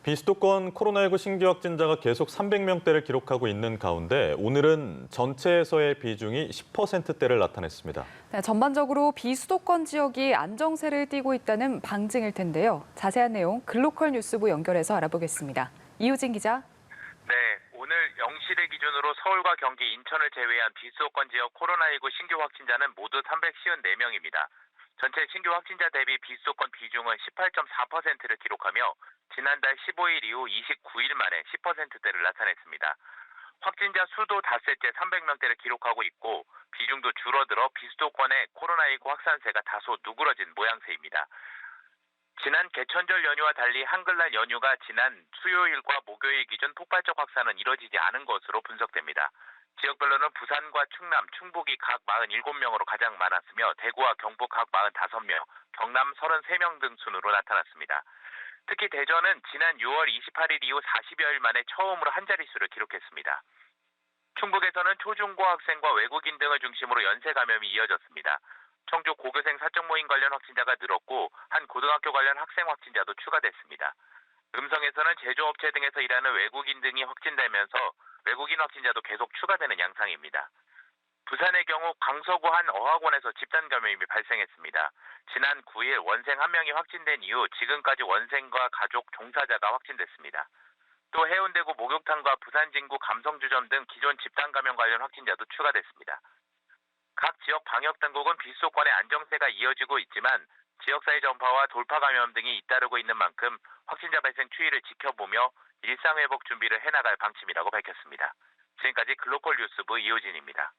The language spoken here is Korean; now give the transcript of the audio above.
비수도권 코로나19 신규 확진자가 계속 300명대를 기록하고 있는 가운데 오늘은 전체에서의 비중이 10%대를 나타냈습니다. 네, 전반적으로 비수도권 지역이 안정세를 띠고 있다는 방증일 텐데요. 자세한 내용 글로컬 뉴스부 연결해서 알아보겠습니다. 이우진 기자. 네, 오늘 0시를 기준으로 서울과 경기, 인천을 제외한 비수도권 지역 코로나19 신규 확진자는 모두 354명입니다. 전체 신규 확진자 대비 비수도권 비중은 18.4%를 기록하며 지난달 15일 이후 29일 만에 10%대를 나타냈습니다. 확진자 수도 닷새째 300명대를 기록하고 있고 비중도 줄어들어 비수도권의 코로나19 확산세가 다소 누그러진 모양새입니다. 지난 개천절 연휴와 달리 한글날 연휴가 지난 수요일과 목요일 기준 폭발적 확산은 이뤄지지 않은 것으로 분석됩니다. 지역별로는 부산과 충남, 충북이 각 47명으로 가장 많았으며 대구와 경북 각 45명, 경남 33명 등 순으로 나타났습니다. 특히 대전은 지난 6월 28일 이후 40여일 만에 처음으로 한 자릿수를 기록했습니다. 충북에서는 초중고 학생과 외국인 등을 중심으로 연쇄 감염이 이어졌습니다. 청주 고교생 사적 모임 관련 확진자가 늘었고 한 고등학교 관련 학생 확진자도 추가됐습니다. 음성에서는 제조업체 등에서 일하는 외국인 등이 확진되면서 외국인 확진자도 계속 추가되는 양상입니다. 부산의 경우 강서구 한 어학원에서 집단 감염이 발생했습니다. 지난 9일 원생 1명이 확진된 이후 지금까지 원생과 가족 종사자가 확진됐습니다. 또 해운대구 목욕탕과 부산 진구 감성주점 등 기존 집단 감염 관련 확진자도 추가됐습니다. 각 지역 방역당국은 비수도권의 안정세가 이어지고 있지만 지역사회 전파와 돌파 감염 등이 잇따르고 있는 만큼 확진자 발생 추이를 지켜보며 일상회복 준비를 해나갈 방침이라고 밝혔습니다. 지금까지 글로컬 뉴스부 이호진입니다.